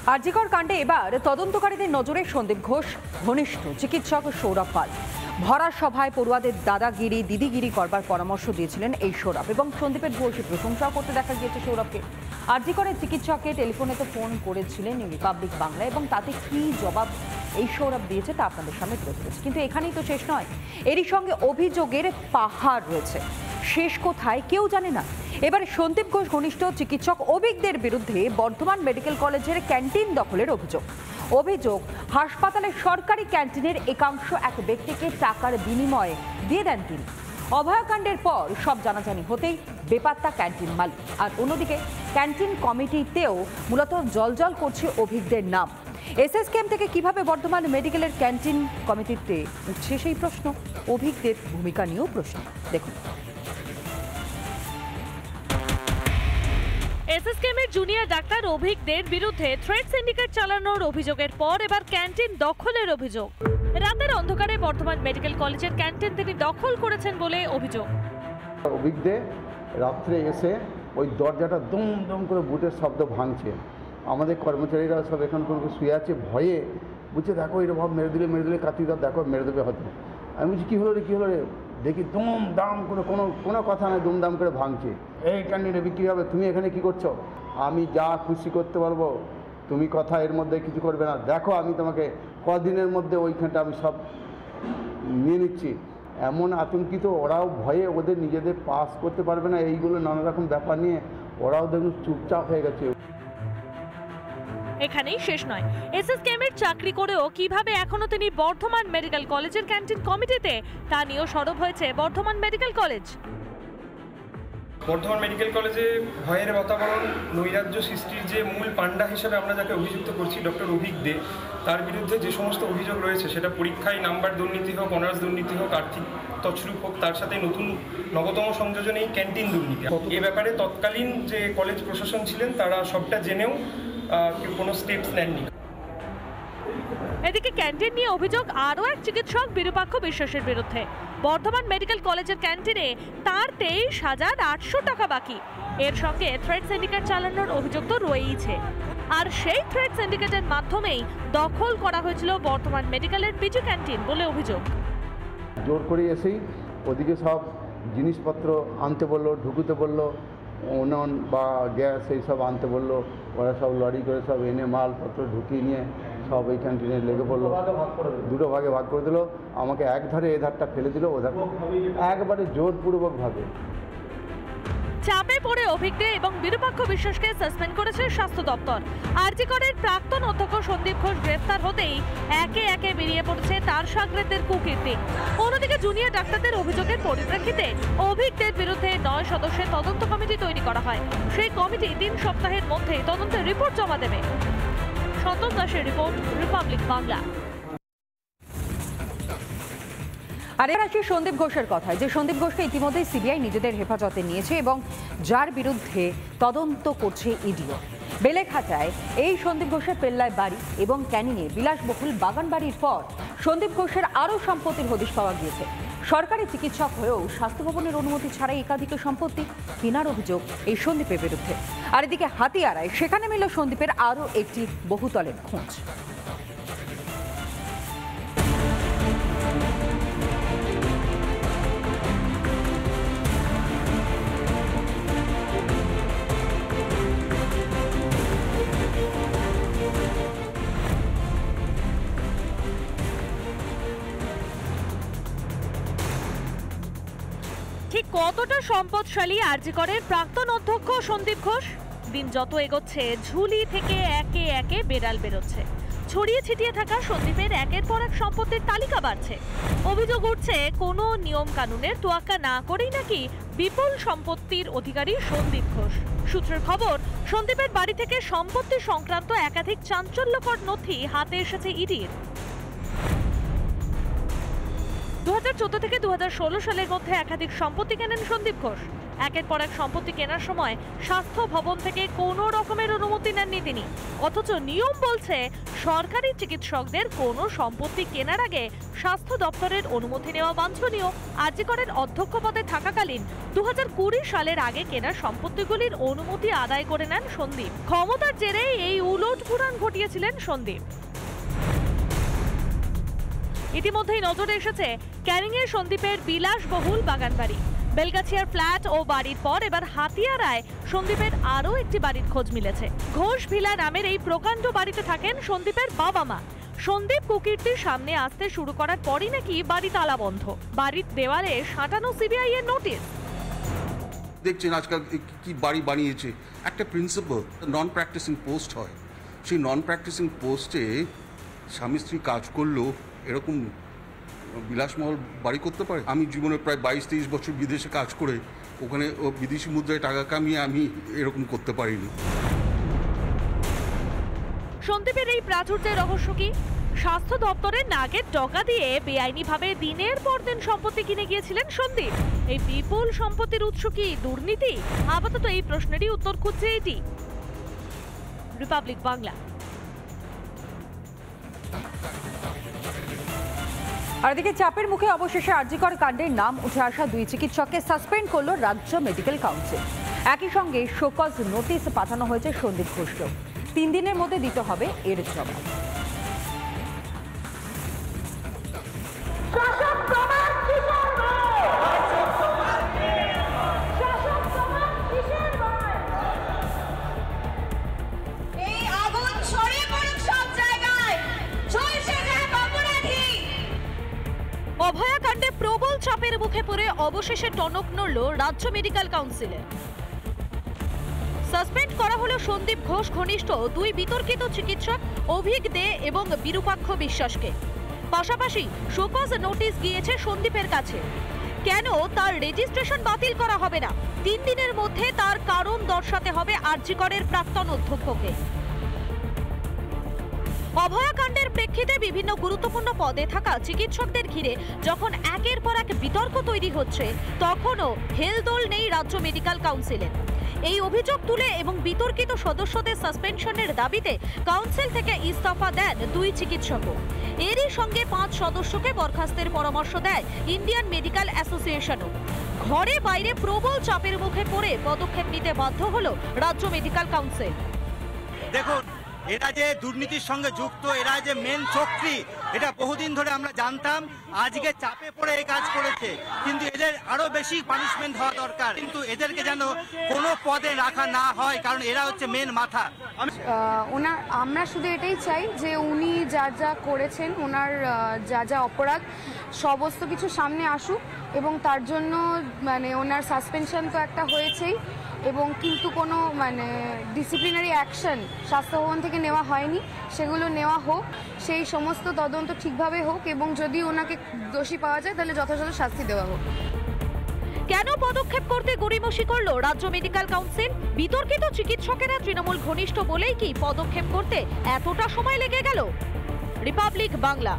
আরজিকর কাণ্ডে এবার তদন্তকারীদের নজরে সন্দীপ ঘোষ ঘনিষ্ঠ চিকিৎসক সৌরভ পাল। ভরা সভায় পড়ুয়াদের দাদাগিরি দিদিগিরি করবার পরামর্শ দিয়েছিলেন এই সৌরভ এবং সন্দীপের ভূয়সী প্রশংসাও করতে দেখা গিয়েছে সৌরভকে। আরজিকরের চিকিৎসককে টেলিফোনে তো ফোন করেছিলেন রিপাবলিক বাংলা এবং তাতে কি জবাব এই সৌরভ দিয়েছে তা আপনাদের সামনে তুলে ধরেছে। কিন্তু এখানেই তো শেষ নয়, এরই সঙ্গে অভিযোগের পাহাড় রয়েছে। শেষ কোথায় কেউ জানে না। এবার সন্দীপ ঘোষ ঘনিষ্ঠ চিকিৎসক অভিজ্ঞদের বিরুদ্ধে বর্ধমান মেডিকেল কলেজের ক্যান্টিন দখলের অভিযোগ হাসপাতালের সরকারি ক্যান্টিনের একাংশ এক ব্যক্তিকে টাকার বিনিময়ে দিয়ে দেন তিনি। অভয়াকাণ্ডের পর সব জানাজানি হতেই বেপাত্তা ক্যান্টিন মালিক, আর অন্যদিকে ক্যান্টিন কমিটিতেও মূলত জলজল করছে অভিজ্ঞদের নাম। এসএসকেএম থেকে কিভাবে বর্ধমান মেডিকেলের ক্যান্টিন কমিটিতে উঠছে সেই প্রশ্ন, অভিজ্ঞদের ভূমিকা নিয়েও প্রশ্ন। দেখুন, এসএসকেএমের জুনিয়র ডাক্তার অভিজ্ঞদের বিরুদ্ধে থ্রেড সিন্ডিকেট চালানোর অভিযোগের পর এবার ক্যান্টিন দখলের অভিযোগ। রাতের অন্ধকারে বর্ধমান মেডিকেল কলেজের ক্যান্টিন তিনি দখল করেছেন বলে অভিযোগ। অভিজ্ঞদের রাত্রে এসে ওই দরজাটা দম দম করে বুটের শব্দ ভাঙছে। আমাদের কর্মচারীরা সব এখন কোনো শুয়ে আছে ভয়ে, বুঝছে দেখো এরকম মেরে দিলে কাতিদার দেখো মেরে দেবে হয়তো। আমি বলছি কী হলো রে, দেখি দুম দাম করে কোনো কথা নয়, দুমদাম করে ভাঙছে। এই ক্যান্টিনে বিক্রি হবে, তুমি এখানে কি করছো? আমি যা খুশি করতে পারবো, তুমি কথা এর মধ্যে কিছু করবে না। দেখো আমি তোমাকে কদিনের মধ্যে ওইখানটা আমি সব নিয়ে নিচ্ছি। এমন আতঙ্কিত, ওরাও ভয়ে ওদের নিজেদের পাস করতে পারবে না, এইগুলো নানা রকম ব্যাপার নিয়ে ওরাও দেখুন চুপচাপ হয়ে গেছে। এখানেই শেষ নয়, এসএসকেএমের চাকরি করেও কিভাবে এখনো তিনি বর্ধমান মেডিকেল কলেজের ক্যান্টিন কমিটিতে, তা নিয়েও সরব হয়েছে Bardhaman medical college. Bardhaman medical কলেজে ভয়ের বাতাবরণ, নৈরাজ্য সৃষ্টির যে মূল পাণ্ডা হিসেবে আমরা যাকে অভিযুক্ত করছি ডক্টর অভিজ্ঞদে, তার বিরুদ্ধে যে সমস্ত অভিযোগ রয়েছে সেটা পরীক্ষায় নাম্বার দুর্নীতি হোক, অনার্স দুর্নীতি হোক, আর্থিক তছরূপ হোক, তার সাথে নবতম সংযোজন এই ক্যান্টিন দুর্নীতি। এ ব্যাপারে তৎকালীন যে কলেজ প্রশাসন ছিলেন তারা সবটা জেনেও কেউ কোনো স্টেপস নেননি। এদিকে ক্যান্টিন নিয়ে অভিযোগ আরও এক চিকিৎসক বিরূপাক্ষ বিশ্বাসের বিরুদ্ধে। বর্ধমান মেডিকেল কলেজের ক্যান্টিনে তার 23,800 টাকা বাকি। এর সঙ্গে থ্রেড সিন্ডিকেট চালানোর অভিযোগ তো রয়েইছে, আর সেই থ্রেড সিন্ডিকেটের মাধ্যমেই দখল করা হয়েছিল বর্ধমান মেডিকেলের পিজি ক্যান্টিন বলে অভিযোগ। জোর করে এসেই ওদিকে সব জিনিসপত্র আনতে বললো, ঢুকুতে বললো, উনুন বা গ্যাস এইসব আনতে বললো। ওরা সব লরি করে সব এনে মালপত্র ঢুকিয়ে নিয়ে সব এই ক্যান্টিনে লেগে পড়লো, দুটো ভাগে ভাগ করে দিল। আমাকে এক ধারে এ ধারটা ফেলে দিল, ও ধার একবারে জোরপূর্বকভাবে। চাপে পড়ে অভিজ্ঞ এবং বিরূপাক্ষ বিশ্বাসকে সাসপেন্ড করেছে স্বাস্থ্য দপ্তর। আরজিকরের প্রাক্তন অধ্যক্ষ সন্দীপ ঘোষ গ্রেফতার হতেই একে একে বেরিয়ে পড়ছে তার সাগরেদদের কুকীর্তি। অন্যদিকে জুনিয়র ডাক্তারদের অভিযোগের পরিপ্রেক্ষিতে অভিজ্ঞদের বিরুদ্ধে 9 সদস্যের তদন্ত কমিটি তৈরি করা হয়। সেই কমিটি 3 সপ্তাহের মধ্যে তদন্তের রিপোর্ট জমা দেবে। সন্তোষ দাসের রিপোর্ট, রিপাবলিক বাংলা। আর এর আসি সন্দীপ ঘোষের কথায়, যে সন্দীপ ঘোষকে ইতিমধ্যেই সিবিআই নিজেদের হেফাজতে নিয়েছে এবং যার বিরুদ্ধে তদন্ত করছে ইডিও। বেলেঘাটায় এই সন্দীপ ঘোষের পেল্লায় বাড়ি এবং ক্যানিংয়ে বিলাসবহুল বাগান বাড়ির পর সন্দীপ ঘোষের আরও সম্পত্তির হদিশ পাওয়া গিয়েছে। সরকারি চিকিৎসক হয়েও স্বাস্থ্য ভবনের অনুমতি ছাড়াই একাধিক সম্পত্তি কেনার অভিযোগ এই সন্দীপের বিরুদ্ধে। আর এদিকে হাতিয়ারায় সেখানে মিলল সন্দীপের আরও একটি বহুতলের খোঁজ। ঠিক কতটা সম্পদশালী আরজিকরের প্রাক্তন অধ্যক্ষ সন্দীপ ঘোষ? দিন যত এগোচ্ছে ঝুলি থেকে একে একে বেড়াল বেরোচ্ছে। ছড়িয়ে ছিটিয়ে থাকা সন্দীপের একের পর এক সম্পত্তির তালিকা বাড়ছে। অভিযোগ উঠছে কোনো নিয়ম কানুনের তোয়াক্কা না করেই নাকি বিপুল সম্পত্তির অধিকারী সন্দীপ ঘোষ। সূত্রের খবর, সন্দীপের বাড়ি থেকে সম্পত্তি সংক্রান্ত একাধিক চাঞ্চল্যকর নথি হাতে এসেছে ইডির। 2014 থেকে 2016 সালের মধ্যে একাধিক সম্পত্তি কেনেন সন্দীপ ঘোষ। একের পর এক সম্পত্তি কেনার সময় স্বাস্থ্য ভবন থেকে কোনো রকমের অনুমতি নেননি তিনি। অথচ নিয়ম বলছে সরকারি চিকিৎসকদের কোনো সম্পত্তি কেনার আগে স্বাস্থ্য দপ্তরের অনুমতি নেওয়া বাঞ্ছনীয়। আরজি করের অধ্যক্ষ পদে থাকাকালীন 2020 সালের আগে কেনা সম্পত্তিগুলির অনুমতি আদায় করে নেন সন্দীপ। ক্ষমতার জেরে এই উলটপুরাণ ঘটিয়েছিলেন সন্দীপ। ইতিমধ্যেই নজরে এসেছে ক্যানিংয়ের সন্দীপের বিলাসবহুল বাগানবাড়ি। বেলগাছিয়ার ফ্ল্যাট ও বাড়ির পর এবার হাতিয়ারায় সন্দীপের আরও একটি বাড়ির খোঁজ মিলেছে। ঘোষ ভিলা নামের এই প্রকাণ্ড বাড়িতে থাকেন সন্দীপের বাবা মা। সন্দীপ কুকীর্তির সামনে আসতে শুরু করার পরই নাকি বাড়ি তালা বন্ধ, বাড়ির দেওয়ালে সাঁটানো সিবিআই এর নোটিশ। দেখছেন আজকাল কি বাড়ি বানিয়েছে, একটা প্রিন্সিপাল নন প্র্যাকটিসিং পোস্ট হয়, সেই নন প্র্যাকটিসিং পোস্টে স্বামী স্ত্রী কাজ করলেও এরকম বিলাসমহল বাড়ি করতে পারে? আমি জীবনে প্রায় 22-23 বছর বিদেশে কাজ করে ওখানে বিদেশি মুদ্রায় টাকা কামিয়ে আমি এরকম করতে পারিনি। সন্দীপের এই প্রাচুর্যের রহস্য কি? স্বাস্থ্য দপ্তরের নাগের টাকা দিয়ে বেআইনিভাবে দিনের পর দিন সম্পত্তি কিনে গিয়েছিলেন সন্দীপ। এই বিপুল সম্পত্তির উৎস কি দুর্নীতি? আপাতত এই প্রশ্নেরই উত্তর খুঁজছে এটি। রিপাবলিক বাংলা। আর এদিকে চাপের মুখে অবশেষে আরজি কর কাণ্ডের নাম উঠে আসা 2 চিকিৎসককে সাসপেন্ড করল রাজ্য মেডিকেল কাউন্সিল। একই সঙ্গে শোকজ নোটিশ পাঠানো হয়েছে সন্দীপ ঘোষকে। 3 দিনের মধ্যে দিতে হবে এর জবাব। অভয়াকাণ্ডে প্রবল চাপের মুখে পড়ে অবশেষে টনক নড়ল রাজ্য মেডিকেল কাউন্সিলে। সাসপেন্ড করা হলো সন্দীপ ঘোষ ঘনিষ্ঠ 2 বিতর্কিত চিকিৎসক অভিক দে এবং বিরূপাক্ষ বিশ্বাসকে। পাশাপাশি শোকজ নোটিশ গিয়েছে সন্দীপের কাছে। কেন তার রেজিস্ট্রেশন বাতিল করা হবে না? 3 দিনের মধ্যে তার কারণ দর্শাতে হবে আরজি করের প্রাক্তন অধ্যক্ষকে। অভয়াকাণ্ডের প্রেক্ষিতে বিভিন্ন গুরুত্বপূর্ণ পদে থাকা চিকিৎসকদের ঘিরে যখন একের পর এক বিতর্ক তৈরি হচ্ছে, তখনও হেলদোল নেই রাজ্য মেডিকেল কাউন্সিলের। এই অভিযোগ তুলে এবং বিতর্কিত সদস্যদের সাসপেনশনের দাবিতে কাউন্সিল থেকে ইস্তফা দেন 2 চিকিৎসকও। এরই সঙ্গে 5 সদস্যকে বরখাস্তের পরামর্শ দেয় ইন্ডিয়ান মেডিকেল অ্যাসোসিয়েশনও। ঘরে বাইরে প্রবল চাপের মুখে পড়ে পদক্ষেপ নিতে বাধ্য হলো রাজ্য মেডিকেল কাউন্সিল। দেখুন, এরা যে দুর্নীতির সঙ্গে যুক্ত, এরা যে মেন চক্রী, এটা বহুদিন ধরে আমরা জানতাম। আজকে চাপে পড়ে এই কাজ করেছে, কিন্তু এদের আরো বেশি পানিশমেন্ট হওয়া দরকার। কিন্তু এদেরকে যেন কোনো পদে রাখা না হয়, কারণ এরা হচ্ছে মেন মাথা। আমরা শুধু এটাই চাই যে উনি যা যা করেছেন, ওনার যা যা অপরাধ সমস্ত কিছু সামনে আসুক, এবং তার জন্য ওনার সাসপেনশন তো একটা হয়েছেই, এবং কিন্তু কোনো ডিসিপ্লিনারি অ্যাকশন স্বাস্থ্য ভবন থেকে নেওয়া হয়নি, সেগুলো নেওয়া হোক, সেই সমস্ত তদন্ত ঠিকভাবে হোক, এবং যদি ওনাকে দোষী পাওয়া যায় তাহলে যথাযথ শাস্তি দেওয়া হোক। কেন পদক্ষেপ করতে গড়িমসি করলো রাজ্য মেডিকেল কাউন্সিল? বিতর্কিত চিকিৎসকেরা তৃণমূল ঘনিষ্ঠ বলেই কি পদক্ষেপ করতে এতটা সময় লেগে গেল? রিপাবলিক বাংলা।